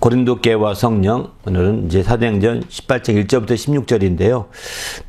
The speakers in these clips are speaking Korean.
고린도 교회와 성령, 오늘은 이제 사도행전 18장 1절부터 16절인데요.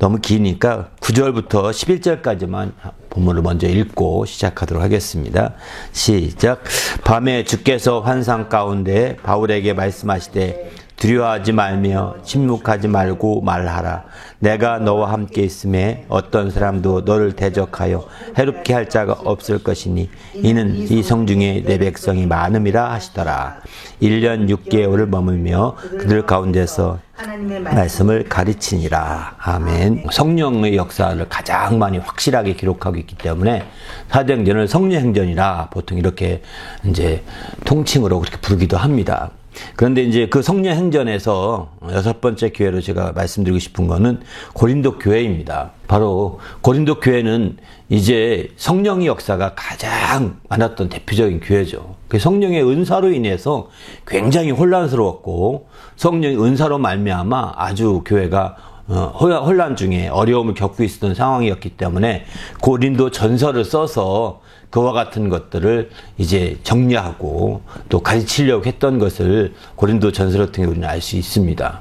너무 기니까 9절부터 11절까지만 본문을 먼저 읽고 시작하도록 하겠습니다. 시작. 밤에 주께서 환상 가운데 바울에게 말씀하시되 두려워하지 말며 침묵하지 말고 말하라. 내가 너와 함께 있음에 어떤 사람도 너를 대적하여 해롭게 할 자가 없을 것이니 이는 이 성중에 내 백성이 많음이라 하시더라. 1년 6개월을 머물며 그들 가운데서 하나님의 말씀을 가르치니라. 아멘. 성령의 역사를 가장 많이 확실하게 기록하고 있기 때문에 사도행전을 성령행전이라 보통 이렇게 이제 통칭으로 그렇게 부르기도 합니다. 그런데 이제 그 성령 행전에서 6번째 교회로 제가 말씀드리고 싶은 거는 고린도 교회입니다. 바로 고린도 교회는 이제 성령의 역사가 가장 많았던 대표적인 교회죠. 그 성령의 은사로 인해서 굉장히 혼란스러웠고 성령의 은사로 말미암아 아주 교회가 혼란 중에 어려움을 겪고 있었던 상황이었기 때문에 고린도 전서를 써서 그와 같은 것들을 이제 정리하고 또 가르치려고 했던 것을 고린도 전서를 통해 우리는 알 수 있습니다.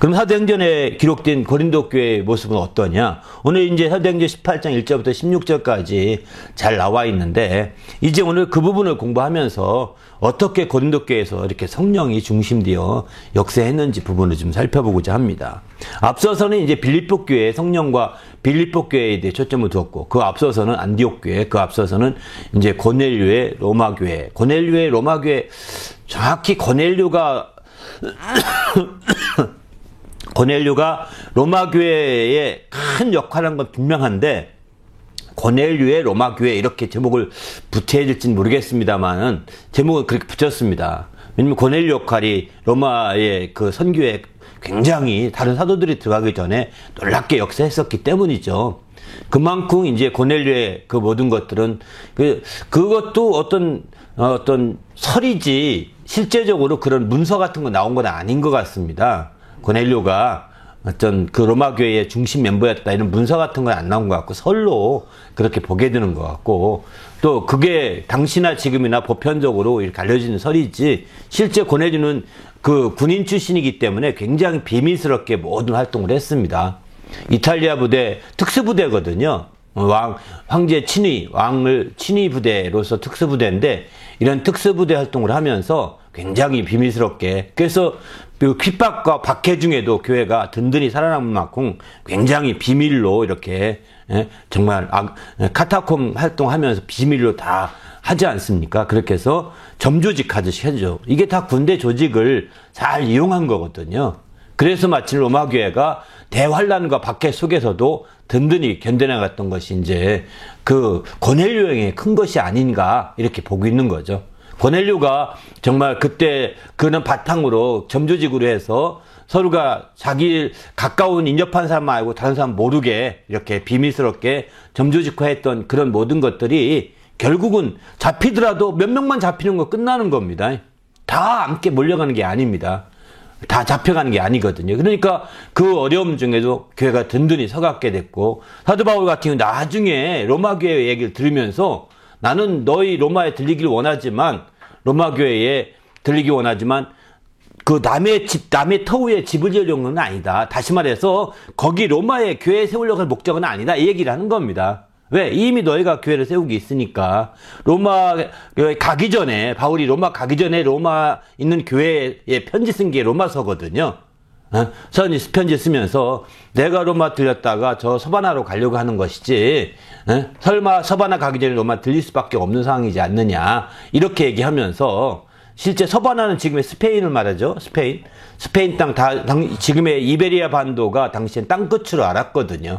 그럼 사도행전에 기록된 고린도 교회의 모습은 어떠냐? 오늘 이제 사도행전 18장 1절부터 16절까지 잘 나와 있는데 이제 오늘 그 부분을 공부하면서 어떻게 고린도 교회에서 이렇게 성령이 중심되어 역사했는지 부분을 좀 살펴보고자 합니다. 앞서서는 이제 빌립보 교회 성령과 빌립보 교회에 대해 초점을 두었고 그 앞서서는 안디옥 교회, 그 앞서서는 이제 고넬료의 로마 교회, 고넬료의 로마 교회 정확히 고넬료가 로마 교회에 큰 역할을 한 건 분명한데 고넬료의 로마 교회 이렇게 제목을 붙여야 될지는 모르겠습니다만은 제목을 그렇게 붙였습니다. 왜냐면 고넬료 역할이 로마의 그 선교에 굉장히 다른 사도들이 들어가기 전에 놀랍게 역사했었기 때문이죠. 그만큼 이제 고넬료의 그 모든 것들은 그것도 어떤 설이지 실제적으로 그런 문서 같은 거 나온 건 아닌 것 같습니다. 고넬료가 어떤 그 로마 교회의 중심 멤버였다 이런 문서 같은 건 안 나온 것 같고 설로 그렇게 보게 되는 것 같고 또 그게 당시나 지금이나 보편적으로 이렇게 알려지는 설이지 실제 고넬료는 그 군인 출신이기 때문에 굉장히 비밀스럽게 모든 활동을 했습니다. 이탈리아 부대 특수부대거든요. 황제 친위, 왕을 친위 부대로서 특수부대인데 이런 특수부대 활동을 하면서 굉장히 비밀스럽게 그래서 핍박과 박해 중에도 교회가 든든히 살아남은 만큼 굉장히 비밀로 이렇게 정말 카타콤 활동하면서 비밀로 다 하지 않습니까? 그렇게 해서 점조직 하듯이 하죠. 이게 다 군대 조직을 잘 이용한 거거든요. 그래서 마침 로마 교회가 대환란과 박해 속에서도 든든히 견뎌나갔던 것이 이제 그 고넬료의 큰 것이 아닌가 이렇게 보고 있는 거죠. 고넬료가 정말 그때 그는 바탕으로 점조직으로 해서 서로가 자기 가까운 인접한 사람만 알고 다른 사람 모르게 이렇게 비밀스럽게 점조직화했던 그런 모든 것들이 결국은 잡히더라도 몇 명만 잡히는 거 끝나는 겁니다. 다 함께 몰려가는 게 아닙니다. 다 잡혀가는 게 아니거든요. 그러니까 그 어려움 중에도 교회가 든든히 서갖게 됐고 사도 바울 같은 경우 나중에 로마 교회 얘기를 들으면서 나는 너희 로마에 들리기를 원하지만 로마 교회에 들리기 원하지만 그 남의 터우에 집을 지으려는 건 아니다. 다시 말해서 거기 로마에 교회 세우려고 할 목적은 아니다. 이 얘기를 하는 겁니다. 왜? 이미 너희가 교회를 세우기 있으니까 로마 가기 전에 바울이 로마 가기 전에 로마 있는 교회에 편지 쓴 게 로마서거든요. 편지 쓰면서 내가 로마 들렸다가 저 서바나로 가려고 하는 것이지 설마 서바나 가기 전에 로마 들릴 수밖에 없는 상황이지 않느냐 이렇게 얘기하면서 실제 서바나는 지금의 스페인을 말하죠. 스페인 땅 지금의 이베리아 반도가 당시엔 땅끝으로 알았거든요.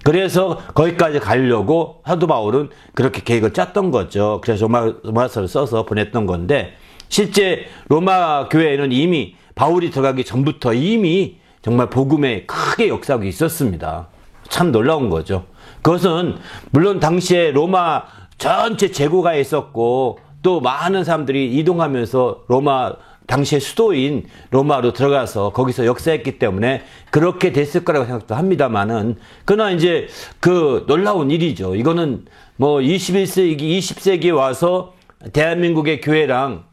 그래서 거기까지 가려고 사도 바울은 그렇게 계획을 짰던 거죠. 그래서 로마서를 써서 보냈던 건데 실제 로마 교회에는 이미 바울이 들어가기 전부터 이미 정말 복음에 크게 역사하고 있었습니다. 참 놀라운 거죠. 그것은 물론 당시에 로마 전체 제국하에 있었고 또 많은 사람들이 이동하면서 로마 당시의 수도인 로마로 들어가서 거기서 역사했기 때문에 그렇게 됐을 거라고 생각도 합니다만은 그러나 이제 그 놀라운 일이죠. 이거는 뭐 21세기, 20세기에 와서 대한민국의 교회랑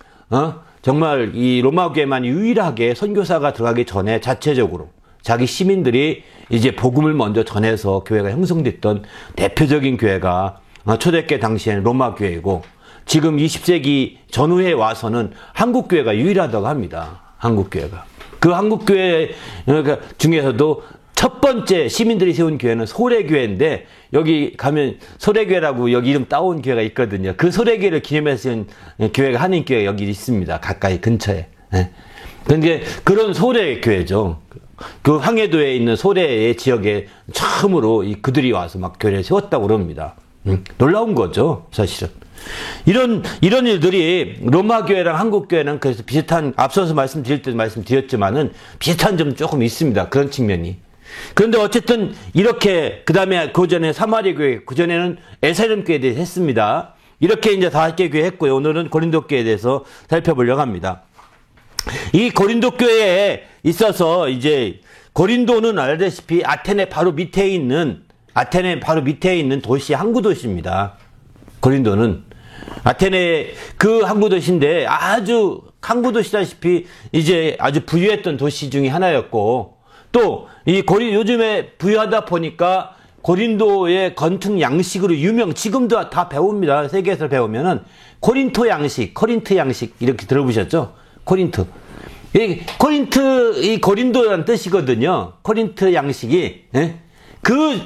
정말 이 로마 교회만 유일하게 선교사가 들어가기 전에 자체적으로 자기 시민들이 이제 복음을 먼저 전해서 교회가 형성됐던 대표적인 교회가 초대교회 당시에는 로마 교회이고, 지금 20세기 전후에 와서는 한국 교회가 유일하다고 합니다. 한국 교회가. 그 한국 교회 중에서도 첫 번째 시민들이 세운 교회는 소래교회인데, 여기 가면 소래교회라고 여기 이름 따온 교회가 있거든요. 그 소래교회를 기념해서 세운 교회가 한인교회가 여기 있습니다. 가까이 근처에. 그런데 그런 소래교회죠. 그 황해도에 있는 소래의 지역에 처음으로 그들이 와서 막 교회를 세웠다고 그럽니다. 놀라운 거죠, 사실은. 이런 일들이 로마 교회랑 한국 교회랑 그래서 비슷한, 앞서서 말씀드릴 때도 말씀드렸지만은 비슷한 점은 조금 있습니다. 그런 측면이. 그런데 어쨌든 이렇게, 그 다음에 그 전에 사마리 교회, 그 전에는 에사렘 교회에 대해서 했습니다. 이렇게 이제 5개 교회 했고요. 오늘은 고린도 교회에 대해서 살펴보려고 합니다. 이 고린도 교회에 있어서 이제 고린도는 알다시피 아테네 바로 밑에 있는 도시, 항구 도시입니다. 고린도는 아테네 그 항구 도시인데 아주 항구 도시다시피 이제 아주 부유했던 도시 중에 하나였고, 또 이 요즘에 부유하다 보니까 고린도의 건축 양식으로 지금도 다 배웁니다. 세계에서 배우면은 코린토 양식 이렇게 들어보셨죠? 코린트. 이 고린도라는 뜻이거든요. 코린트 양식이.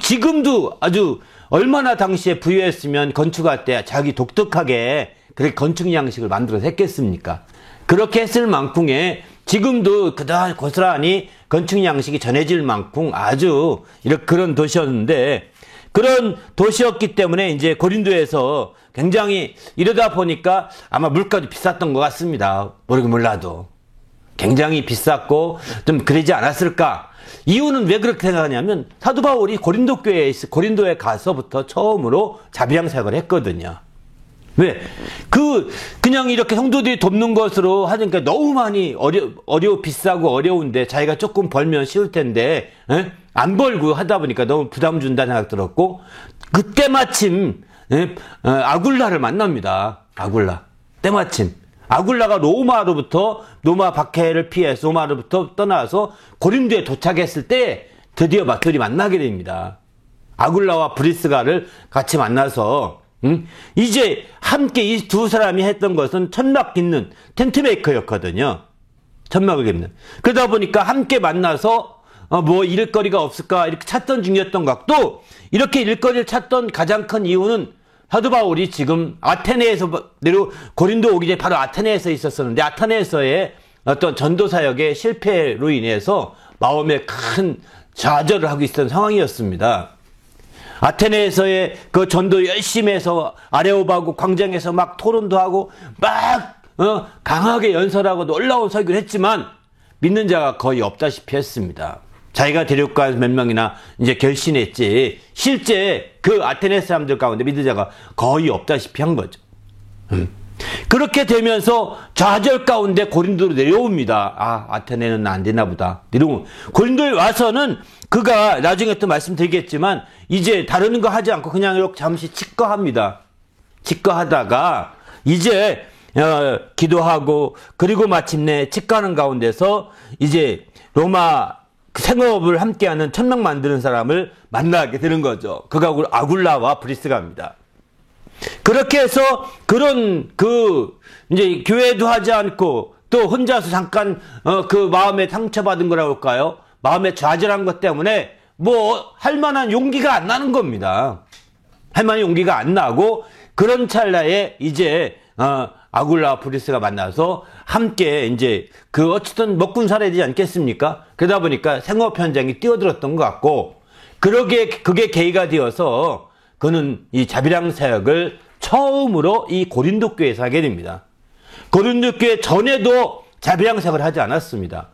지금도 아주 얼마나 당시에 부유했으면 건축할 때 자기 독특하게 그렇게 건축 양식을 만들어서 했겠습니까? 그렇게 했을 만큼에 지금도 고스란히 건축 양식이 전해질 만큼 아주 그런 도시였는데, 그런 도시였기 때문에 이제 고린도에서 굉장히 이러다 보니까 아마 물가도 비쌌던 것 같습니다. 몰라도. 굉장히 비쌌고 좀 그러지 않았을까? 이유는 왜 그렇게 생각하냐면 사도 바울이 고린도에 가서부터 처음으로 자비랑 사역을 했거든요. 왜? 그냥 이렇게 성도들이 돕는 것으로 하니까 너무 많이 비싸고 어려운데 자기가 조금 벌면 쉬울 텐데, 안 벌고 하다 보니까 너무 부담 준다는 생각 들었고, 그때 마침, 아굴라를 만납니다. 때마침. 아굴라가 로마 박해를 피해서 로마로부터 떠나서 고린도에 도착했을 때 드디어 둘이 만나게 됩니다. 아굴라와 브리스가를 같이 만나서, 이제 함께 이 두 사람이 했던 것은 천막 깃는 텐트메이커였거든요. 천막을 깃는. 그러다 보니까 함께 만나서 일거리가 없을까 이렇게 찾던 중이었던 것 같고, 이렇게 일거리를 찾던 가장 큰 이유는 사도 바울이 지금 아테네에서 고린도 오기 전에 바로 아테네에서 있었었는데, 아테네에서의 어떤 전도 사역의 실패로 인해서 마음에 큰 좌절을 하고 있었던 상황이었습니다. 아테네에서의 그 전도 열심히 해서 아레오바고 광장에서 막 토론도 하고 막 강하게 연설하고 놀라운 설교를 했지만 믿는 자가 거의 없다시피 했습니다. 자기가 대륙가 몇 명이나 이제 결신했지 실제 그 아테네 사람들 가운데 믿는 자가 거의 없다시피 한 거죠. 그렇게 되면서 좌절 가운데 고린도로 내려옵니다. 아테네는 안 되나 보다. 고린도에 와서는 그가 나중에 또 말씀드리겠지만 이제 다른 거 하지 않고 그냥 이렇게 잠시 직거합니다. 직거하다가 이제 기도하고, 그리고 마침내 직거하는 가운데서 이제 로마 생업을 함께하는 천막 만드는 사람을 만나게 되는 거죠. 그가 아굴라와 브리스가입니다. 그렇게 해서 이제 교회도 하지 않고 또 혼자서 잠깐 그 마음에 상처받은 거라고 할까요? 마음에 좌절한 것 때문에 할 만한 용기가 안 나는 겁니다. 할 만한 용기가 안 나고, 그런 찰나에 이제 아굴라와 브리스가 만나서 함께 이제 어쨌든 먹군 살아야 되지 않겠습니까? 그러다 보니까 생업 현장에 뛰어들었던 것 같고, 그게 계기가 되어서 그는 이 자비랑 사역을 처음으로 이 고린도 교회에서 하게 됩니다. 고린도 교회 전에도 자비랑 사역을 하지 않았습니다.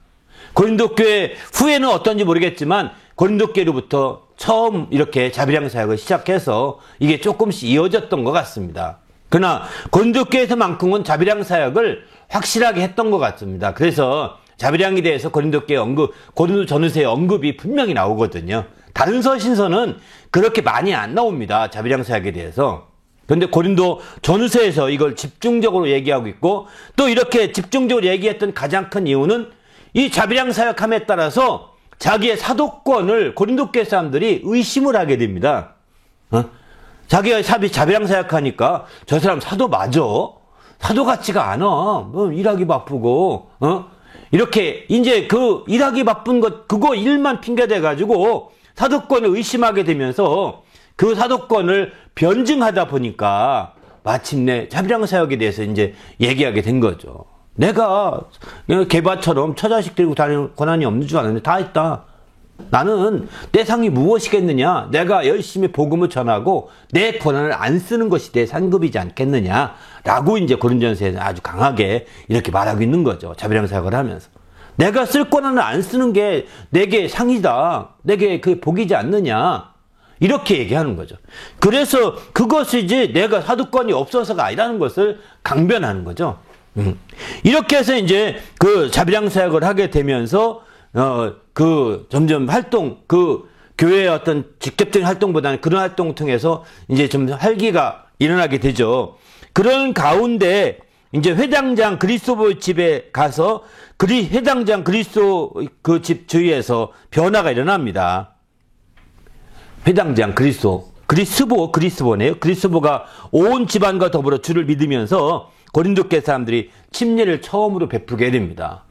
고린도 교회 후에는 어떤지 모르겠지만 고린도 교회로부터 처음 이렇게 자비랑 사역을 시작해서 이게 조금씩 이어졌던 것 같습니다. 그러나 고린도 교회에서만큼은 자비랑 사역을 확실하게 했던 것 같습니다. 그래서 자비랑에 대해서 고린도 전후서의 언급이 분명히 나오거든요. 다른 서신서는 그렇게 많이 안 나옵니다. 자비랑 사역에 대해서. 그런데 고린도 전서에서 이걸 집중적으로 얘기하고 있고, 또 이렇게 집중적으로 얘기했던 가장 큰 이유는 이 자비량 사역함에 따라서 자기의 사도권을 고린도 교회 사람들이 의심을 하게 됩니다. 자기가 자비량 사역하니까 저 사람 사도 맞아? 사도 같지가 않아. 뭐 일하기 바쁘고, 이렇게 이제 그 일하기 바쁜 것, 그거 일만 핑계대 가지고 사도권을 의심하게 되면서 그 사도권을 변증하다 보니까 마침내 자비량 사역에 대해서 이제 얘기하게 된 거죠. 내가 개바처럼 처자식 데리고 다니는 권한이 없는 줄 알았는데 다 했다. 나는 내 상이 무엇이겠느냐? 내가 열심히 복음을 전하고 내 권한을 안 쓰는 것이 내 상급이지 않겠느냐? 라고 이제 고린도전서에서 아주 강하게 이렇게 말하고 있는 거죠. 자비량 사역을 하면서. 내가 쓸 권한을 안 쓰는 게 내게 상이다. 내게 그게 복이지 않느냐? 이렇게 얘기하는 거죠. 그래서 그것이 이제 내가 사도권이 없어서가 아니라는 것을 강변하는 거죠. 이렇게 해서 이제 그 자비량 사역을 하게 되면서 그 점점 활동, 그 교회의 어떤 직접적인 활동보다는 그런 활동을 통해서 이제 좀 활기가 일어나게 되죠. 그런 가운데 이제 회당장 그리스도 집에 가서 회당장 그리스도 그 집 주위에서 변화가 일어납니다. 회당장 그리스도네요. 그리스도가 온 집안과 더불어 주를 믿으면서 고린도 교회 사람들이 침례를 처음으로 베푸게 됩니다.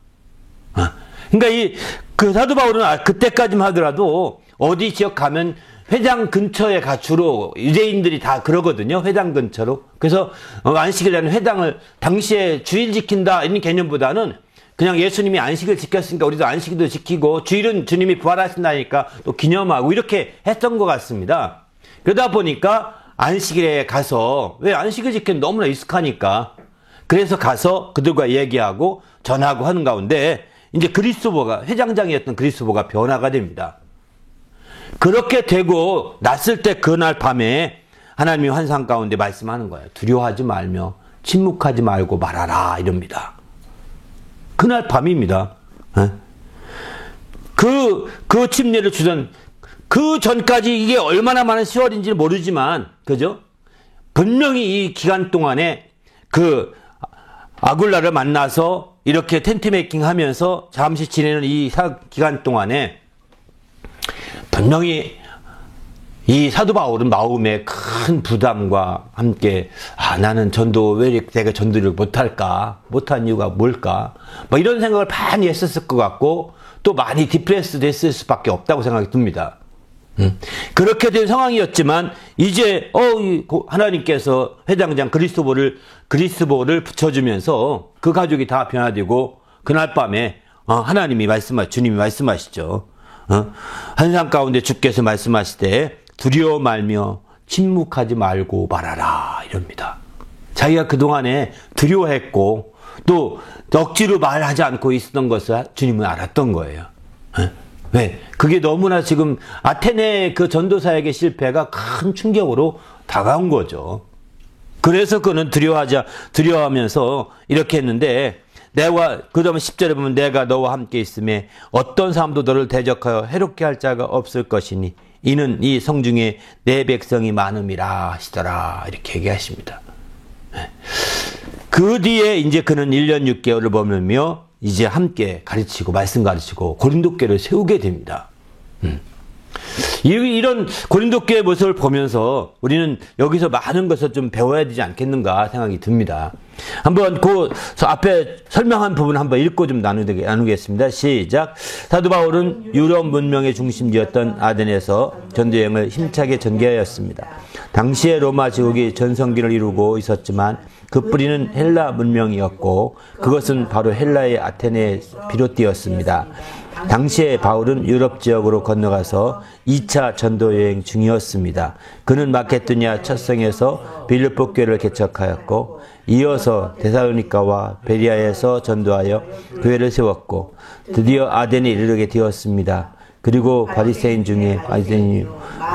그러니까 그 사도 바울은 그때까지만 하더라도 어디 지역 가면 회당 근처에 주로 유대인들이 다 그러거든요. 회당 근처로. 그래서 안식일에는 회당을 당시에 주일 지킨다 이런 개념보다는 그냥 예수님이 안식을 지켰으니까 우리도 안식일도 지키고 주일은 주님이 부활하신다니까 또 기념하고 이렇게 했던 것 같습니다. 그러다 보니까 안식일에 가서, 왜 안식일 지키는 너무나 익숙하니까, 그래서 가서 그들과 얘기하고 전하고 하는 가운데 이제 회장장이었던 그리스도가 변화가 됩니다. 그렇게 되고 났을 때 그날 밤에 하나님이 환상 가운데 말씀하는 거예요. 두려워하지 말며 침묵하지 말고 말하라 이럽니다. 그날 밤입니다. 그 침례를 주던 그 전까지 이게 얼마나 많은 세월인지는 모르지만, 그죠? 분명히 이 기간 동안에 그 아굴라를 만나서 이렇게 텐트 메이킹 하면서 잠시 지내는 이 기간 동안에 분명히 이 사도 바울은 마음에 큰 부담과 함께 나는 왜 내가 전도를 못할까? 못한 이유가 뭘까? 뭐 이런 생각을 많이 했었을 것 같고 또 많이 디프레스 됐을 수밖에 없다고 생각이 듭니다. 그렇게 된 상황이었지만 이제 하나님께서 회당장 그리스도를 붙여주면서 그 가족이 다 변화되고 그날 밤에 주님이 말씀하시죠. 환상 가운데 주께서 말씀하시되 두려워 말며 침묵하지 말고 말하라 이럽니다. 자기가 그동안에 두려워했고 또 억지로 말하지 않고 있었던 것을 주님은 알았던 거예요. 왜? 그게 너무나 지금 아테네 그 전도사역의 실패가 큰 충격으로 다가온 거죠. 그래서 그는 두려워하면서 이렇게 했는데, 그 다음에 10절에 보면 내가 너와 함께 있음에 어떤 사람도 너를 대적하여 해롭게 할 자가 없을 것이니 이는 이 성중에 내 백성이 많음이라 하시더라. 이렇게 얘기하십니다. 그 뒤에 이제 그는 1년 6개월을 머물며 이제 함께 말씀 가르치고 고린도 교회를 세우게 됩니다. 이런 고린도 교회의 모습을 보면서 우리는 여기서 많은 것을 좀 배워야 되지 않겠는가 생각이 듭니다. 한번 앞에 설명한 부분 한번 읽고 좀 나누겠습니다. 시작. 사도 바울은 유럽 문명의 중심지였던 아덴에서 전도여행을 힘차게 전개하였습니다. 당시에 로마 제국이 전성기를 이루고 있었지만 그 뿌리는 헬라 문명이었고 그것은 바로 헬라의 아테네에 비롯되었습니다. 당시에 바울은 유럽 지역으로 건너가서 2차 전도 여행 중이었습니다. 그는 마케도니아 첫 성에서 빌립보 교회를 개척하였고 이어서 데살로니가와 베리아에서 전도하여 교회를 세웠고 드디어 아덴에 이르게 되었습니다. 그리고 바리새인 중에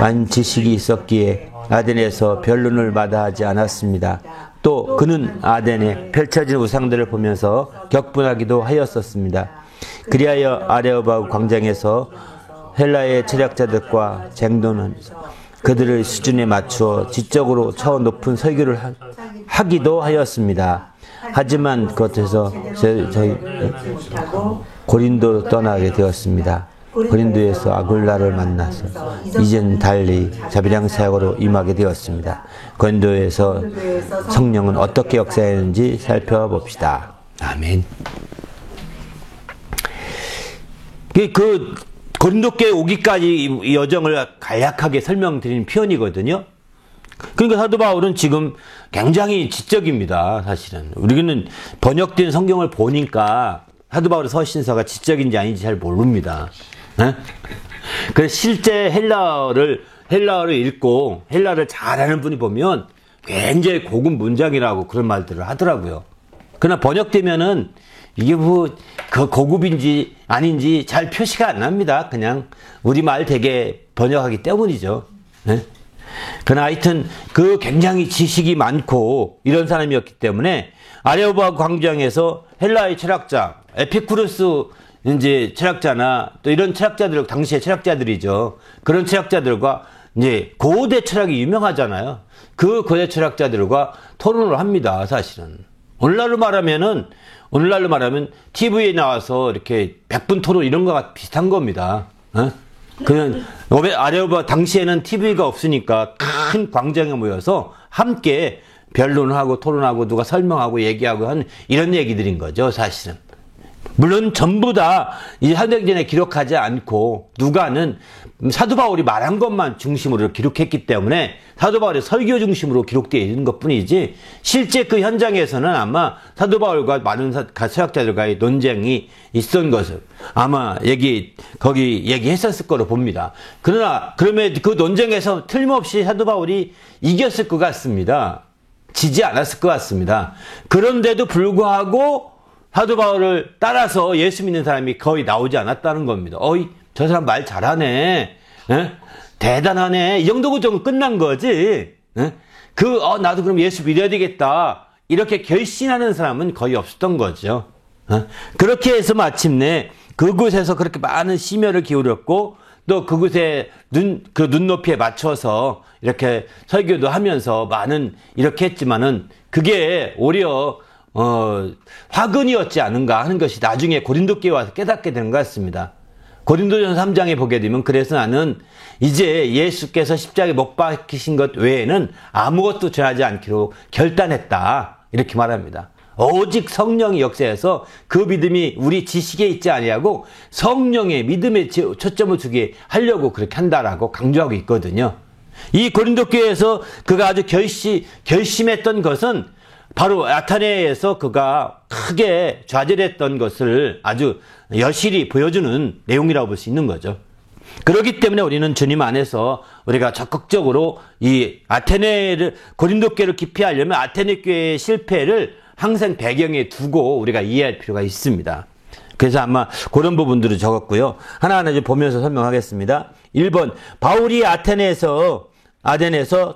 많은 지식이 있었기에 아덴에서 변론을 마다하지 않았습니다. 또 그는 아덴에 펼쳐진 우상들을 보면서 격분하기도 하였었습니다. 그리하여 아레오바그 광장에서 헬라의 철학자들과 쟁론하면서 그들의 수준에 맞추어 지적으로 처 높은 설교를 하기도 하였습니다. 하지만 그것에서 저희 고린도로 떠나게 되었습니다. 고린도에서 아굴라를 만나서 이젠 달리 자비랑 사역으로 임하게 되었습니다. 고린도에서 성령은 어떻게 역사했는지 살펴봅시다. 아멘. 그 고린도교에 오기까지 이 여정을 간략하게 설명드리는 표현이거든요. 그러니까 사도 바울은 지금 굉장히 지적입니다. 사실은 우리는 번역된 성경을 보니까 사도 바울의 서신서가 지적인지 아닌지 잘 모릅니다. 그래서 실제 헬라어를 읽고 헬라를 잘하는 분이 보면 굉장히 고급 문장이라고 그런 말들을 하더라고요. 그러나 번역되면은 이게 그 고급인지 아닌지 잘 표시가 안 납니다. 그냥 우리말 되게 번역하기 때문이죠. 그러나 하여튼 그 굉장히 지식이 많고 이런 사람이었기 때문에 아레오바그 광장에서 헬라의 철학자 에피쿠르스 이제 철학자나 또 이런 철학자들, 당시의 철학자들이죠. 그런 철학자들과 이제 고대 철학이 유명하잖아요. 그 고대 철학자들과 토론을 합니다, 사실은. 오늘날로 말하면 TV에 나와서 이렇게 100분 토론 이런 거가 비슷한 겁니다. 그냥 아레오바 당시에는 TV가 없으니까 큰 광장에 모여서 함께 변론하고 토론하고 누가 설명하고 얘기하고 하는 이런 얘기들인 거죠, 사실은. 물론 전부 다 이 사도행전에 기록하지 않고 누가는 사도 바울이 말한 것만 중심으로 기록했기 때문에 사도 바울의 설교 중심으로 기록되어 있는 것뿐이지 실제 그 현장에서는 아마 사도 바울과 많은 서학자들과의 논쟁이 있었던 것을 아마 거기 얘기했었을 거로 봅니다. 그러면 그 논쟁에서 틀림없이 사도 바울이 이겼을 것 같습니다. 지지 않았을 것 같습니다. 그런데도 불구하고 사도 바울을 따라서 예수 믿는 사람이 거의 나오지 않았다는 겁니다. 저 사람 말 잘하네. 대단하네. 이 정도고 좀 끝난 거지. 나도 그럼 예수 믿어야 되겠다. 이렇게 결심하는 사람은 거의 없었던 거죠. 그렇게 해서 마침내 그곳에서 그렇게 많은 심혈을 기울였고 또 그곳에 눈높이에 맞춰서 이렇게 설교도 하면서 이렇게 했지만은 그게 오히려 화근이었지 않은가 하는 것이 나중에 고린도교에 와서 깨닫게 되는 것 같습니다. 고린도전서 3장에 보게 되면 그래서 나는 이제 예수께서 십자가에 못 박히신 것 외에는 아무것도 전하지 않기로 결단했다. 이렇게 말합니다. 오직 성령의 역사에서 그 믿음이 우리 지식에 있지 아니하고 성령의 믿음에 초점을 두게 하려고 그렇게 한다라고 강조하고 있거든요. 이 고린도교에서 그가 아주 결심했던 것은 바로 아테네에서 그가 크게 좌절했던 것을 아주 여실히 보여주는 내용이라고 볼 수 있는 거죠. 그렇기 때문에 우리는 주님 안에서 우리가 적극적으로 이 고린도교를 깊이 하려면 아테네 교회의 실패를 항상 배경에 두고 우리가 이해할 필요가 있습니다. 그래서 아마 그런 부분들을 적었고요. 하나하나 좀 보면서 설명하겠습니다. 1번, 바울이 아테네에서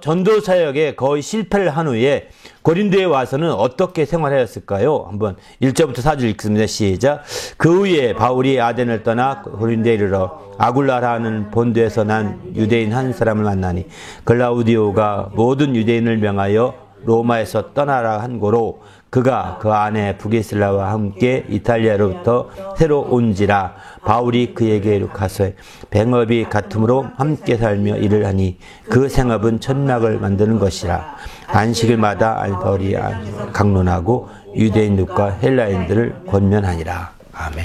전도 사역에 거의 실패를 한 후에 고린도에 와서는 어떻게 생활하였을까요? 한번 1절부터 4절 읽습니다. 시작. 그 후에 바울이 아덴을 떠나 고린도에 이르러 아굴라라는 본도에서 난 유대인 한 사람을 만나니 글라우디오가 모든 유대인을 명하여 로마에서 떠나라 한 고로 그가 그 아내 부게슬라와 함께 이탈리아로부터 새로 온지라 바울이 그에게 가서 뱅업이 같으므로 함께 살며 일을 하니 그 생업은 천막을 만드는 것이라. 안식일마다 바울이 강론하고 유대인들과 헬라인들을 권면하니라. 아멘.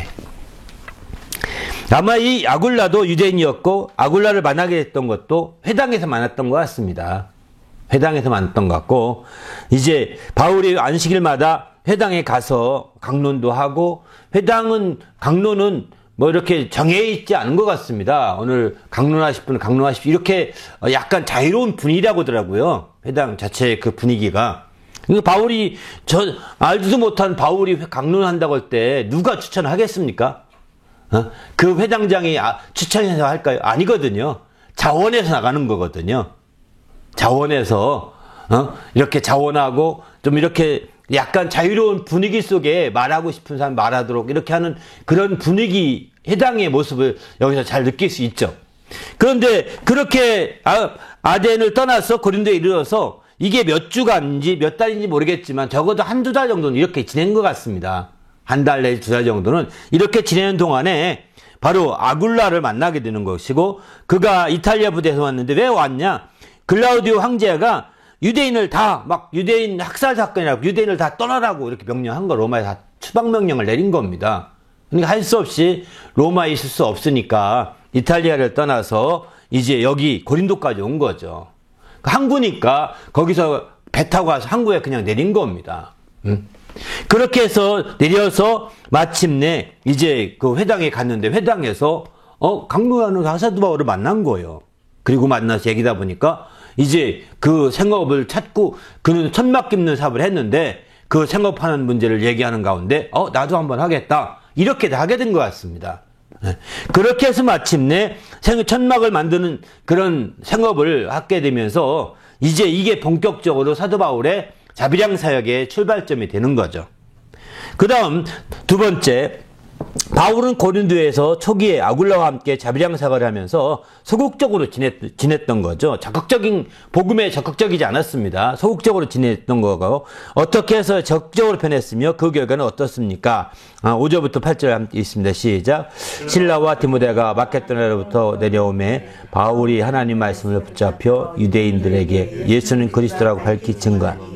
아마 이 아굴라도 유대인이었고 아굴라를 만나게 됐던 것도 회당에서 만났던 것 같습니다. 회당에서 만났던 것 같고 이제 바울이 안식일마다 회당에 가서 강론도 하고 강론은 뭐 이렇게 정해 있지 않은 것 같습니다. 오늘 강론하실 분은 강론하십시오. 이렇게 약간 자유로운 분위기라고 하더라고요. 회당 자체의 그 분위기가. 바울이 알지도 못한 바울이 강론한다고 할 때 누가 추천하겠습니까? 그 회당장이 추천해서 할까요? 아니거든요. 자원해서 나가는 거거든요. 자원해서 이렇게 자원하고 좀 이렇게 약간 자유로운 분위기 속에 말하고 싶은 사람 말하도록 이렇게 하는 그런 분위기 회당의 모습을 여기서 잘 느낄 수 있죠. 그런데 그렇게 아덴을 떠나서 고린도에 이르러서 이게 몇 주간인지 몇 달인지 모르겠지만 적어도 한두 달 정도는 이렇게 지낸 것 같습니다. 한 달 내지 두 달 정도는 이렇게 지내는 동안에 바로 아굴라를 만나게 되는 것이고, 그가 이탈리아 부대에서 왔는데 왜 왔냐? 글라우디오 황제가 유대인을 다 막 유대인 학살 사건이라고 유대인을 다 떠나라고 이렇게 명령한 거, 로마에 다 추방 명령을 내린 겁니다. 그러니까 할 수 없이 로마에 있을 수 없으니까 이탈리아를 떠나서 이제 여기 고린도까지 온 거죠. 항구니까 거기서 배 타고 가서 항구에 그냥 내린 겁니다. 그렇게 해서 내려서 마침내 이제 그 회당에 갔는데, 회당에서 강론하는 사도 바울을 만난 거예요. 그리고 만나서 얘기다 보니까 이제 그 생업을 찾고, 그는 천막 깁는 사업을 했는데 그 생업하는 문제를 얘기하는 가운데 나도 한번 하겠다, 이렇게 다 하게 된 것 같습니다. 그렇게 해서 마침내 천막을 만드는 그런 생업을 하게 되면서 이제 이게 본격적으로 사도 바울의 자비량 사역의 출발점이 되는 거죠. 그 다음 두 번째, 바울은 고린도에서 초기에 아굴라와 함께 자비량 사역을 하면서 소극적으로 지냈던 거죠. 적극적인, 복음에 적극적이지 않았습니다. 소극적으로 지냈던 거고, 어떻게 해서 적극적으로 변했으며 그 결과는 어떻습니까? 5절부터 8절 함께 있습니다. 시작. 실라와 디모데가 마케도냐로부터 내려오매 바울이 하나님 말씀을 붙잡혀 유대인들에게 예수는 그리스도라고 밝히 증거하니,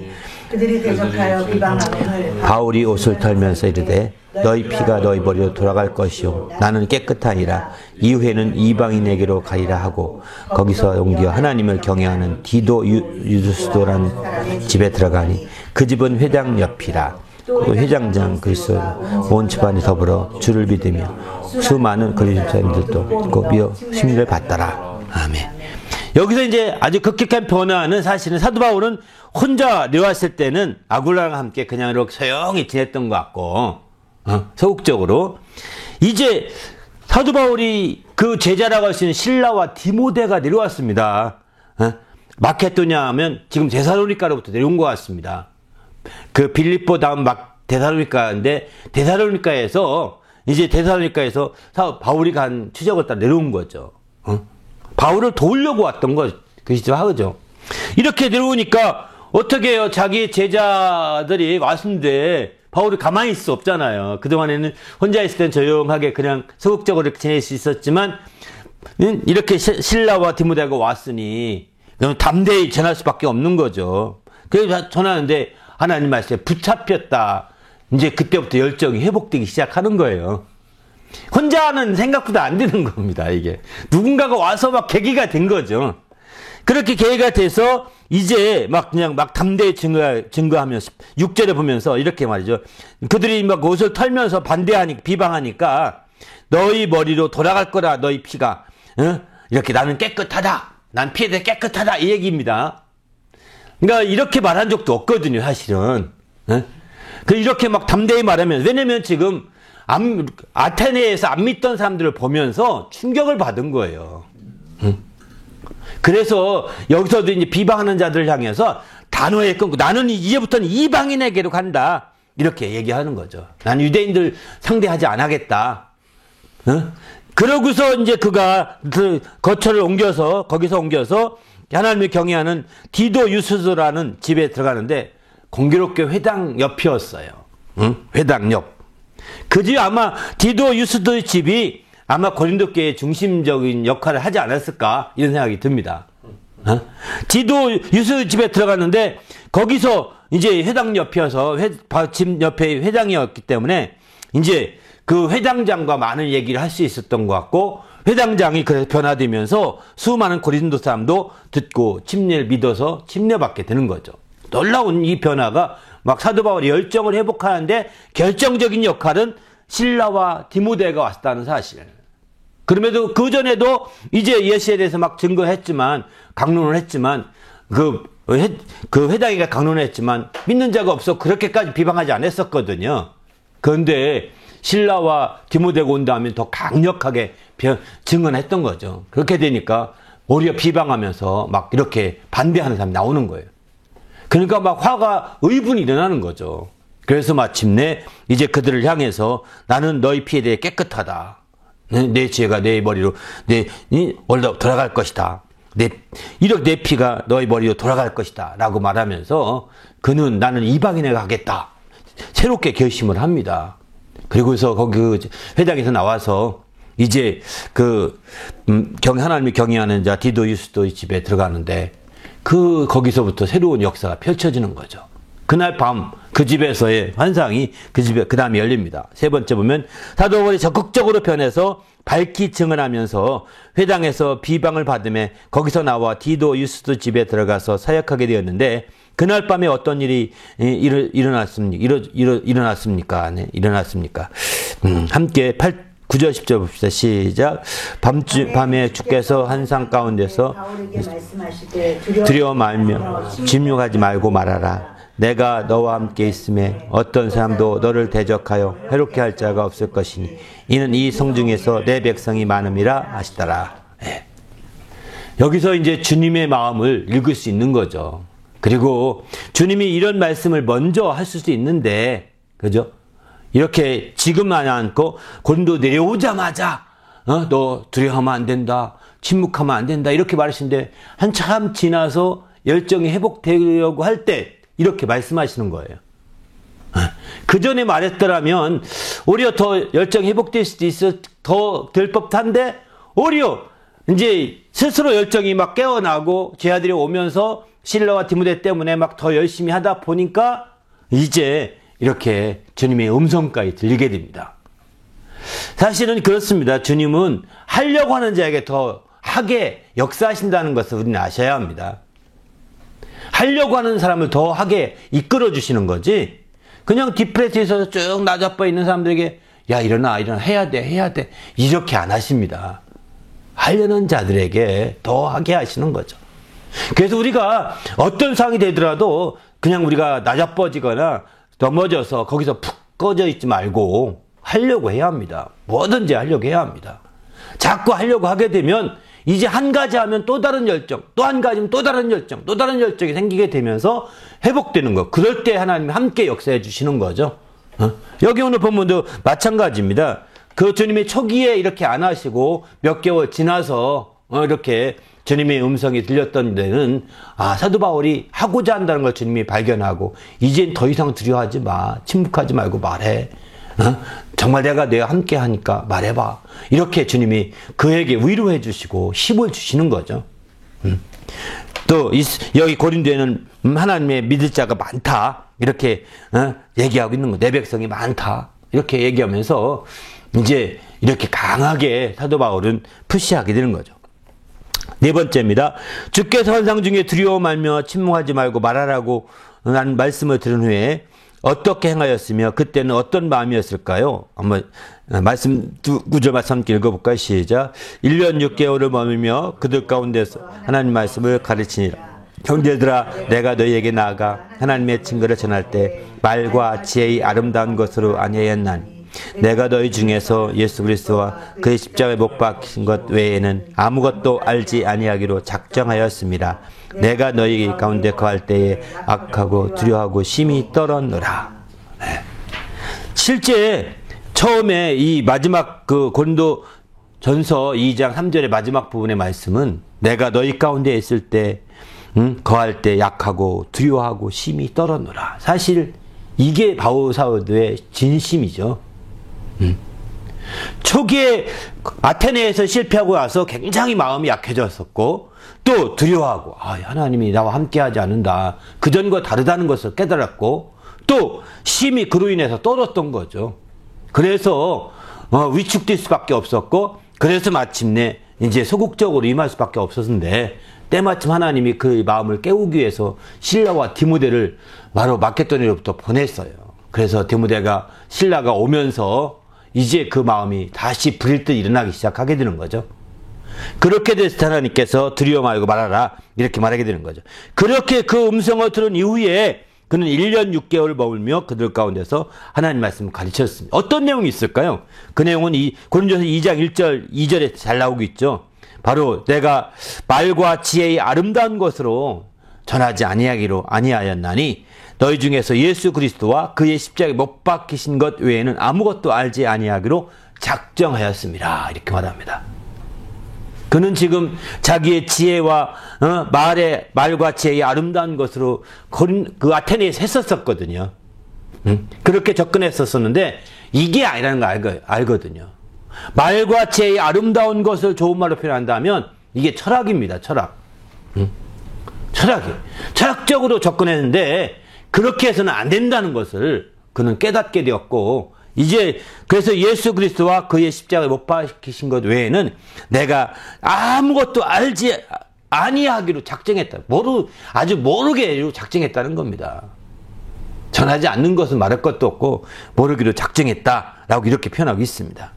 그들이 대적하여 비방하고 바울이 옷을 털면서 이르되 너희 피가 너희 머리로 돌아갈 것이요 나는 깨끗하니라. 이후에는 이방인에게로 가리라 하고 거기서 옮겨 하나님을 경외하는 디도 유스도라는 집에 들어가니 그 집은 회당 옆이라. 그 회장장 그리스도 온 집안이 더불어 주를 믿으며 수많은 그리스도인들도 믿고 승리를 받더라. 아멘. 여기서 이제 아주 급격한 변화는, 사실은 사도 바울은 혼자 내려왔을 때는 아굴라랑 함께 그냥 이렇게 조용히 지냈던 것 같고, 소극적으로. 이제 사도 바울이 그 제자라고 할 수 있는 실라와 디모데가 내려왔습니다. 마케도냐 하면 지금 데살로니가로부터 내려온 것 같습니다. 그 빌립보 다음 막 데살로니가인데, 데살로니가에서 바울이 간 추적을 따라 내려온 거죠. 바울을 도우려고 왔던 것이죠. 하죠. 이렇게 내려오니까 어떻게 해요? 자기 제자들이 왔는데 바울이 가만히 있을 수 없잖아요. 그동안에는 혼자 있을 땐 조용하게 그냥 소극적으로 지낼 수 있었지만, 이렇게 실라와 디모데가 왔으니 담대히 전할 수밖에 없는 거죠. 그래서 전하는데 하나님 말씀에 붙잡혔다. 이제 그때부터 열정이 회복되기 시작하는 거예요. 혼자는 생각보다 안 되는 겁니다, 이게. 누군가가 와서 막 계기가 된 거죠. 그렇게 계기가 돼서 이제 그냥 담대히 증거하면서 6절에 보면서 이렇게 말이죠. 그들이 막 옷을 털면서 비방하니까 너희 머리로 돌아갈 거라, 너희 피가. 이렇게 나는 깨끗하다. 난 피에 대해 깨끗하다. 이 얘기입니다. 그러니까 이렇게 말한 적도 없거든요, 사실은. 이렇게 막 담대히 말하면, 왜냐면 지금 아테네에서 안 믿던 사람들을 보면서 충격을 받은 거예요. 그래서 여기서도 이제 비방하는 자들을 향해서 단호하게 끊고, 나는 이제부터는 이방인에게로 간다. 이렇게 얘기하는 거죠. 난 유대인들 상대하지 않겠다. 그러고서 이제 그가 그 거처를 거기서 옮겨서 하나님을 경외하는 디도 유스도라는 집에 들어가는데, 공교롭게 회당 옆이었어요. 회당 옆. 그 집, 아마 디도 유스도의 집이 아마 고린도 교회의 중심적인 역할을 하지 않았을까, 이런 생각이 듭니다. 디도 유스도 집에 들어갔는데 거기서 이제 회당 옆이어서 집 옆에 회당이었기 때문에 이제 그 회당장과 많은 얘기를 할 수 있었던 것 같고, 회당장이 그래서 변화되면서 수많은 고린도 사람도 듣고 침례를 믿어서 침례받게 되는 거죠. 놀라운 이 변화가 막 사도 바울이 열정을 회복하는데 결정적인 역할은 실라와 디모데가 왔다는 사실. 그럼에도 그 전에도 이제 예수에 대해서 막 증거했지만, 강론을 했지만, 그 회당이가 강론을 했지만 믿는 자가 없어 그렇게까지 비방하지 않았었거든요. 그런데 실라와 디모데가 온 다음에 더 강력하게 증언했던 거죠. 그렇게 되니까 오히려 비방하면서 막 이렇게 반대하는 사람이 나오는 거예요. 그러니까 막 화가, 의분이 일어나는 거죠. 그래서 마침내 이제 그들을 향해서 나는 너희 피에 대해 깨끗하다. 내 죄가 내 머리로 올라 들어갈 것이다. 내 피가 너희 머리로 돌아갈 것이다 라고 말하면서 그는 나는 이방인에 가겠다 새롭게 결심을 합니다. 그리고서 거기 그 회당에서 나와서 이제 하나님이 경외하는 자 디도 유스도의 집에 들어가는데 거기서부터 새로운 역사가 펼쳐지는 거죠. 그날 밤 그 집에서의 환상이 그 다음에 열립니다. 세 번째 보면 사도 바울이 적극적으로 변해서 밝히 증언하면서 회당에서 비방을 받음에 거기서 나와 디도 유스도 집에 들어가서 사역하게 되었는데 그날 밤에 어떤 일이 일어났습니까? 네, 일어났습니까? 함께 9절 10절 봅시다. 시작. 밤에 주께서 환상 가운데서 두려워 말며 침묵하지 말고 말하라. 내가 너와 함께 있음에 어떤 사람도 너를 대적하여 해롭게 할 자가 없을 것이니 이는 이 성중에서 내 백성이 많음이라 하시더라. 네. 여기서 이제 주님의 마음을 읽을 수 있는 거죠. 그리고 주님이 이런 말씀을 먼저 할 수도 있는데, 그죠? 이렇게 지금만 않고 고린도 내려오자마자 너 두려워하면 안 된다, 침묵하면 안 된다 이렇게 말하시는데 한참 지나서 열정이 회복되려고 할 때 이렇게 말씀하시는 거예요. 그 전에 말했더라면 오히려 더 열정이 회복될 수도 있어 더 될 법한데 오히려 이제 스스로 열정이 막 깨어나고 제 아들이 오면서 실라와 디모데 때문에 막 더 열심히 하다 보니까 이제 이렇게 주님의 음성까지 들리게 됩니다. 사실은 그렇습니다. 주님은 하려고 하는 자에게 더 하게 역사하신다는 것을 우리는 아셔야 합니다. 하려고 하는 사람을 더 하게 이끌어 주시는 거지 그냥 디프레스에서 쭉 나자빠 있는 사람들에게 야 일어나 해야 돼 이렇게 안 하십니다. 하려는 자들에게 더 하게 하시는 거죠. 그래서 우리가 어떤 상황이 되더라도 그냥 우리가 나자빠지거나 넘어져서 거기서 푹 꺼져 있지 말고 하려고 해야 합니다. 뭐든지 하려고 해야 합니다. 자꾸 하려고 하게 되면 이제 한 가지 하면 또 다른 열정, 또 한 가지면 또 다른 열정, 또 다른 열정이 생기게 되면서 회복되는 거. 그럴 때 하나님이 함께 역사해 주시는 거죠. 여기 오늘 본문도 마찬가지입니다. 그 주님이 초기에 이렇게 안 하시고 몇 개월 지나서 이렇게 주님의 음성이 들렸던 데는 사도 바울이 하고자 한다는 걸 주님이 발견하고 이젠 더 이상 두려워하지 마. 침묵하지 말고 말해. 정말 내가 함께 하니까 말해봐. 이렇게 주님이 그에게 위로해 주시고 힘을 주시는 거죠. 또 여기 고린도에는 하나님의 믿을 자가 많다. 이렇게 얘기하고 있는 거. 내 백성이 많다. 이렇게 얘기하면서 이제 이렇게 강하게 사도 바울은 푸시하게 되는 거죠. 네 번째입니다. 주께서 환상 중에 두려워 말며 침묵하지 말고 말하라고 한 말씀을 들은 후에 어떻게 행하였으며 그때는 어떤 마음이었을까요? 한번 말씀 구절 말씀 함께 읽어볼까요? 시작. 1년 6개월을 머물며 그들 가운데서 하나님 말씀을 가르치니라. 형제들아 내가 너희에게 나아가 하나님의 증거를 전할 때 말과 지혜의 아름다운 것으로 아니하였나니 내가 너희 중에서 예수 그리스도와 그의 십자가에 못 박힌 것 외에는 아무것도 알지 아니하기로 작정하였습니다. 내가 너희 가운데 거할 때에 악하고 두려워하고 심히 떨었노라. 네. 실제 처음에 이 마지막 고린도 전서 2장 3절의 마지막 부분의 말씀은 내가 너희 가운데 있을 때 거할 때 약하고 두려워하고 심히 떨었노라. 사실 이게 바울 사도의 진심이죠. 초기에 아테네에서 실패하고 나서 굉장히 마음이 약해졌었고 또 두려워하고 하나님이 나와 함께하지 않는다. 그전과 다르다는 것을 깨달았고 또 심히 그로 인해서 떨었던 거죠. 그래서 위축될 수밖에 없었고 그래서 마침내 이제 소극적으로 임할 수밖에 없었는데 때마침 하나님이 그 마음을 깨우기 위해서 실라와 디모데를 바로 마케도니아로부터 보냈어요. 그래서 디모데가 실라가 오면서 이제 그 마음이 다시 불일 듯 일어나기 시작하게 되는 거죠. 그렇게 됐을 때 하나님께서 두려워 말고 말하라 이렇게 말하게 되는 거죠. 그렇게 그 음성을 들은 이후에 그는 1년 6개월을 머물며 그들 가운데서 하나님 말씀을 가르쳤습니다. 어떤 내용이 있을까요? 그 내용은 고린도서 2장 1절 2절에 잘 나오고 있죠. 바로 내가 말과 지혜의 아름다운 것으로 전하지 아니하였나니 너희 중에서 예수 그리스도와 그의 십자가에 못 박히신 것 외에는 아무것도 알지 아니하기로 작정하였습니다. 이렇게 말합니다. 그는 지금 자기의 지혜와 말과 지혜의 아름다운 것으로 그 아테네에서 했었거든요. 그렇게 접근했었었는데 이게 아니라는 걸 알거든요. 말과 지혜의 아름다운 것을 좋은 말로 표현한다면 이게 철학입니다. 철학. 철학적으로 접근했는데 그렇게 해서는 안 된다는 것을 그는 깨닫게 되었고, 이제 그래서 예수 그리스도와 그의 십자가에 못 박히신 것 외에는 내가 아무것도 알지 아니하기로 작정했다. 아주 모르게 작정했다는 겁니다. 전하지 않는 것은 말할 것도 없고 모르기로 작정했다라고 이렇게 표현하고 있습니다.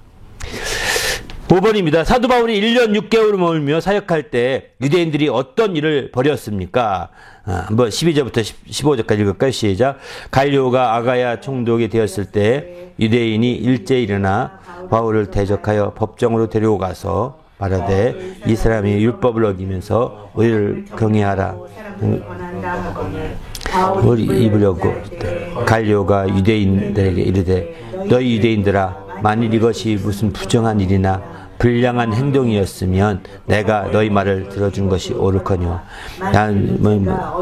5번입니다. 사도 바울이 1년 6개월을 머물며 사역할 때 유대인들이 어떤 일을 벌였습니까? 한번 12절부터 15절까지 읽을까요? 시작. 갈리오가 아가야 총독이 되었을 때 유대인이 일제히 일어나 바울을 대적하여 법정으로 데려가서 말하되 이 사람이 율법을 어기면서 우리를 경외하라. 우리 입으려고 갈리오가 유대인들에게 이르되 너희 유대인들아, 만일 이것이 무슨 부정한 일이나 불량한 행동이었으면 내가 너희 말을 들어준 것이 옳을거니와 난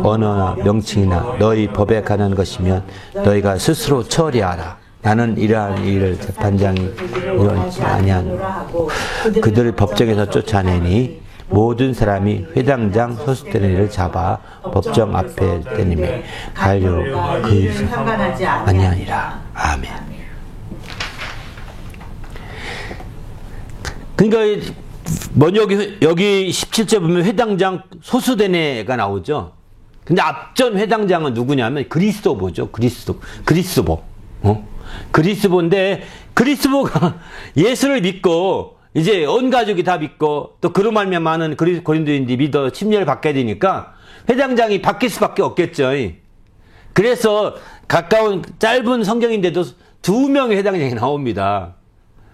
언어나 명칭이나 너희 법에 관한 것이면 너희가 스스로 처리하라. 나는 이러한 일을 재판장이 이루지 아니하노라. 그들을 법정에서 쫓아내니 모든 사람이 회당장 소수대를 잡아 법정 앞에 대니매 갈려 그 상관하지 아니하니라. 아멘. 그러니까 먼저 여기 17절 보면 회당장 소수대네가 나오죠. 근데 앞전 회당장은 누구냐면 그리스도보죠. 그리스도보. 그리스도인데 그리스도가 예수를 믿고 이제 온 가족이 다 믿고 또 그로 말미암아 많은 고린도인들이 믿어 침례를 받게 되니까 회당장이 바뀔 수밖에 없겠죠. 그래서 가까운 짧은 성경인데도 2명의 회당장이 나옵니다.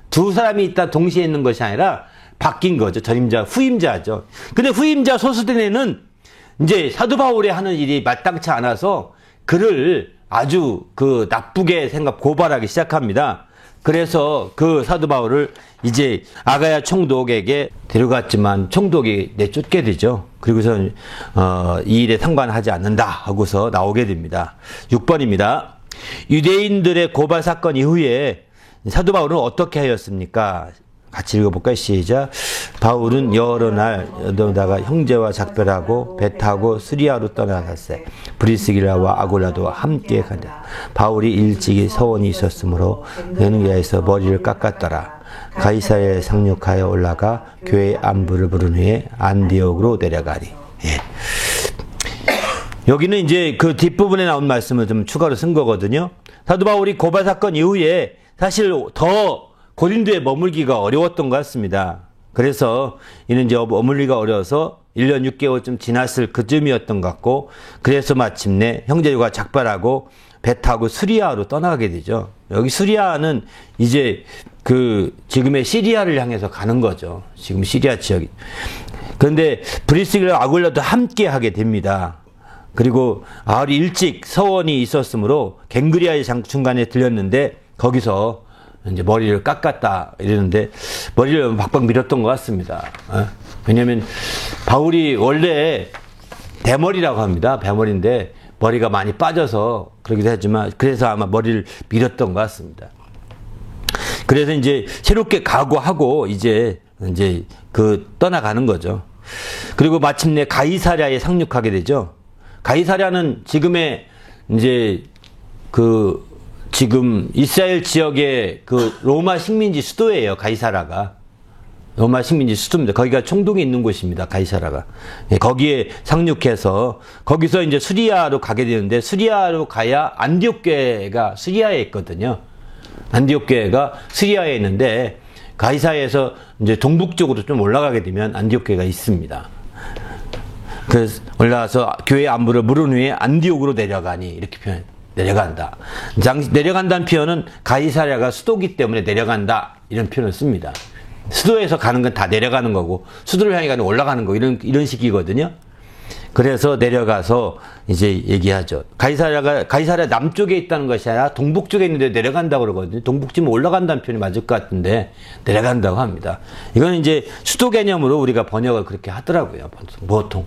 두 사람이 있다 동시에 있는 것이 아니라 바뀐 거죠. 전임자, 후임자죠. 근데 후임자 소수대네는 이제 사도 바울이 하는 일이 마땅치 않아서 그를 아주 나쁘게 고발하기 시작합니다. 그래서 그 사도 바울을 이제 아가야 총독에게 데려갔지만 총독이 내쫓게 되죠. 그리고서 이 일에 상관하지 않는다 하고서 나오게 됩니다. 6번입니다. 유대인들의 고발 사건 이후에 사도 바울은 어떻게 하였습니까? 같이 읽어볼까요? 시작. 바울은 여러 날 여다가 형제와 작별하고 배 타고 스리아로 떠나갔세. 브리스길라와 아굴라도 함께 간다. 바울이 일찍이 서원이 있었으므로 베느냐에서 머리를 깎았더라. 가이사랴에 상륙하여 올라가 교회 안부를 부른 후에 안디옥으로 내려가리. 예. 여기는 이제 그 뒷부분에 나온 말씀을 좀 추가로 쓴 거거든요. 사도 바울이 고발 사건 이후에 사실 더 고린도에 머물기가 어려웠던 것 같습니다. 그래서 이는 이제 머물기가 어려워서 1년 6개월쯤 지났을 그쯤이었던 것 같고, 그래서 마침내 형제들과 작별하고 배 타고 수리아로 떠나게 되죠. 여기 수리아는 이제 지금의 시리아를 향해서 가는 거죠. 지금 시리아 지역이. 그런데 브리스길라 아굴라도 함께 하게 됩니다. 그리고 바울이 일찍 서원이 있었으므로 갱그리아의 중간에 들렸는데 거기서 이제 머리를 깎았다 이러는데 머리를 박박 밀었던 것 같습니다. 왜냐하면 바울이 원래 대머리라고 합니다. 대머리인데 머리가 많이 빠져서 그러기도 하지만 그래서 아마 머리를 밀었던 것 같습니다. 그래서 이제 새롭게 각오하고 이제 떠나가는 거죠. 그리고 마침내 가이사랴에 상륙하게 되죠. 가이사랴는 지금의 이제 지금 이스라엘 지역의 로마 식민지 수도예요. 가이사라가. 로마 식민지 수도입니다. 거기가 총독이 있는 곳입니다. 가이사라가. 거기에 상륙해서 거기서 이제 수리아로 가게 되는데 수리아로 가야 안디옥 교회가 수리아에 있거든요. 안디옥 교회가 수리아에 있는데 가이사에서 이제 동북쪽으로 좀 올라가게 되면 안디옥 교회가 있습니다. 그래서 올라가서 교회 안부를 물은 후에 안디옥으로 내려가니 이렇게 표현. 내려간다. 내려간다는 표현은 가이사랴가 수도기 때문에 내려간다 이런 표현을 씁니다. 수도에서 가는 건 다 내려가는 거고 수도를 향해 가는 올라가는 거 이런 식이거든요. 그래서 내려가서 이제 얘기하죠. 가이사랴 남쪽에 있다는 것이 아니라 동북쪽에 있는데 내려간다고 그러거든요. 동북쯤 올라간다는 표현이 맞을 것 같은데 내려간다고 합니다. 이건 이제 수도 개념으로 우리가 번역을 그렇게 하더라고요. 보통.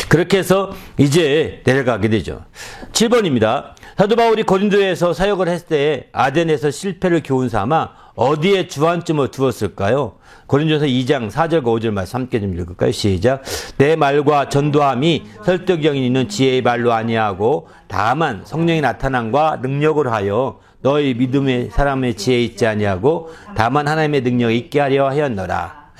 그렇게 해서 이제 내려가게 되죠. 7번입니다. 사도 바울이 고린도에서 사역을 했을 때 아덴에서 실패를 교훈 삼아 어디에 주안점을 두었을까요? 고린도서 2장 4절과 5절 말씀 함께 좀 읽을까요? 시작. 내 말과 전도함이 설득력이 있는 지혜의 말로 아니하고 다만 성령이 나타남과 능력을 하여 너희 믿음의 사람의 지혜에 있지 아니하고 다만 하나님의 능력이 있게 하려 하였노라.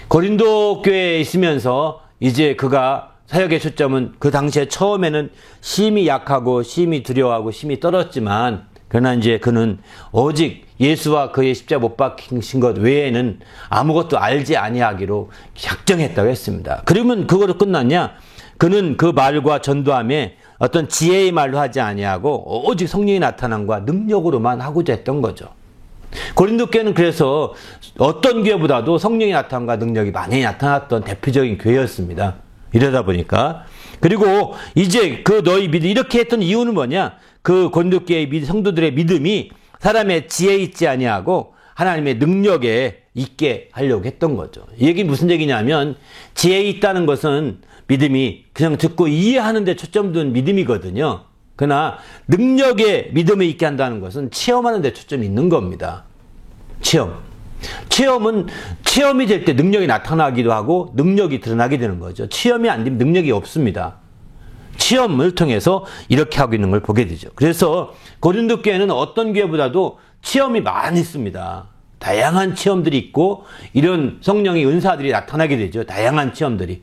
고린도 교회에 있으면서 이제 그가 사역의 초점은 그 당시에 처음에는 심히 약하고 심히 두려워하고 심히 떨었지만 그러나 이제 그는 오직 예수와 그의 십자가 못 박히신 것 외에는 아무것도 알지 아니하기로 작정했다고 했습니다. 그러면 그거로 끝났냐? 그는 그 말과 전도함에 어떤 지혜의 말로 하지 아니하고 오직 성령이 나타남과 능력으로만 하고자 했던 거죠. 고린도 교회는 그래서 어떤 교회보다도 성령이 나타남과 능력이 많이 나타났던 대표적인 교회였습니다. 이러다 보니까 그리고 이제 그 너희 믿음 이렇게 했던 이유는 뭐냐? 그 고린도 교회 성도들의 믿음이 사람의 지혜에 있지 아니하고 하나님의 능력에 있게 하려고 했던 거죠. 이 얘기 무슨 얘기냐면 지혜에 있다는 것은 믿음이 그냥 듣고 이해하는 데 초점 둔 믿음이거든요. 그러나 능력에 믿음에 있게 한다는 것은 체험하는 데 초점이 있는 겁니다. 체험은 체험이 될 때 능력이 나타나기도 하고 능력이 드러나게 되는 거죠. 체험이 안 되면 능력이 없습니다. 체험을 통해서 이렇게 하고 있는 걸 보게 되죠. 그래서 고린도 교회는 어떤 교회보다도 체험이 많이 있습니다. 다양한 체험들이 있고 이런 성령의 은사들이 나타나게 되죠. 다양한 체험들이.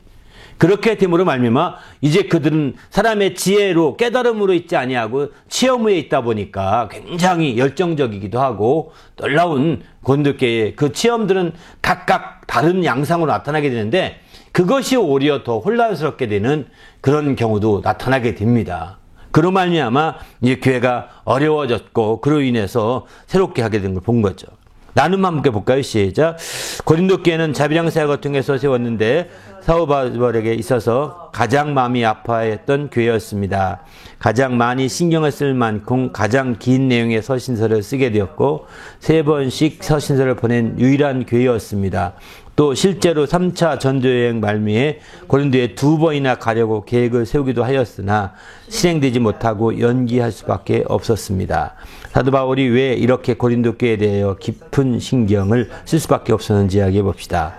그렇게 됨으로 말미암아 이제 그들은 사람의 지혜로 깨달음으로 있지 아니하고 체험에 있다 보니까 굉장히 열정적이기도 하고 놀라운 고린도 교회의 그 체험들은 각각 다른 양상으로 나타나게 되는데 그것이 오히려 더 혼란스럽게 되는 그런 경우도 나타나게 됩니다. 그로 말미암아 이제 교회가 어려워졌고 그로 인해서 새롭게 하게 된 걸 본 거죠. 나눔 함께 볼까요? 시작. 고린도 교회는 자비랑 사역을 통해서 세웠는데 사도 바울에게 있어서 가장 마음이 아파했던 교회였습니다. 가장 많이 신경을 쓸 만큼 가장 긴 내용의 서신서를 쓰게 되었고 3번씩 서신서를 보낸 유일한 교회였습니다. 또 실제로 3차 전도여행 말미에 고린도에 2번이나 가려고 계획을 세우기도 하였으나 실행되지 못하고 연기할 수밖에 없었습니다. 사도 바울이 왜 이렇게 고린도 교회에 대하여 깊은 신경을 쓸 수밖에 없었는지 이야기해 봅시다.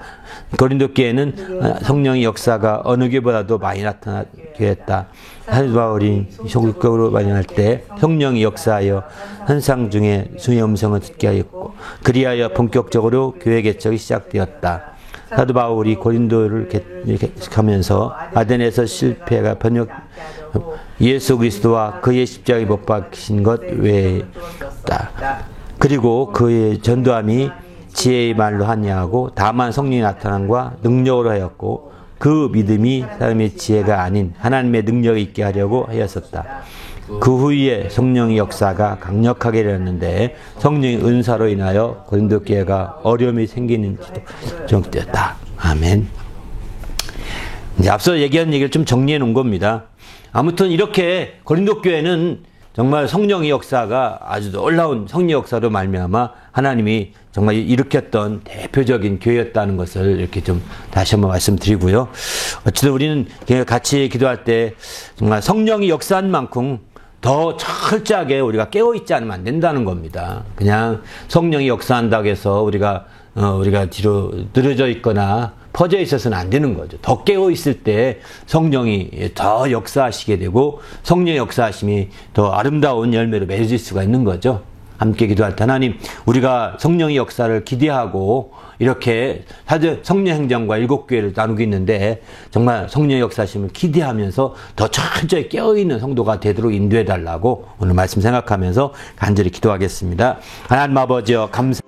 고린도 교회는 성령의 역사가 어느 교회보다도 많이 나타나게 했다. 사도 바울이 적극적으로 반응할 때 성령이 역사하여 현상 중에 주의 음성을 듣게 하였고 그리하여 본격적으로 교회 개척이 시작되었다. 사도 바울이 고린도를 가면서 아덴에서 실패가 번역 예수 그리스도와 그의 십자가에 못 박히신 것 외에다. 그리고 그의 전도함이 지혜의 말로 하냐고 다만 성령이 나타남과 능력으로 하였고 그 믿음이 사람의 지혜가 아닌 하나님의 능력이 있게 하려고 하였었다. 그 후에 성령의 역사가 강력하게 되었는데 성령의 은사로 인하여 고린도 교회가 어려움이 생기는지도 정되었다. 아멘. 이제 앞서 얘기한 얘기를 좀 정리해 놓은 겁니다. 아무튼 이렇게 고린도 교회는 정말 성령의 역사가 아주 놀라운 성령 역사로 말미암아 하나님이 정말 일으켰던 대표적인 교회였다는 것을 이렇게 좀 다시 한번 말씀드리고요. 어쨌든 우리는 같이 기도할 때 정말 성령이 역사한 만큼 더 철저하게 우리가 깨어있지 않으면 안 된다는 겁니다. 그냥 성령이 역사한다고 해서 우리가 뒤로 늘어져 있거나 퍼져 있어서는 안 되는 거죠. 더 깨어있을 때 성령이 더 역사하시게 되고 성령의 역사하심이 더 아름다운 열매로 맺을 수가 있는 거죠. 함께 기도할 때 하나님 우리가 성령의 역사를 기대하고 이렇게 성령 행전과 7교회를 나누고 있는데 정말 성령의 역사심을 기대하면서 더 철저히 깨어있는 성도가 되도록 인도해달라고 오늘 말씀 생각하면서 간절히 기도하겠습니다. 하나님 아버지여 감사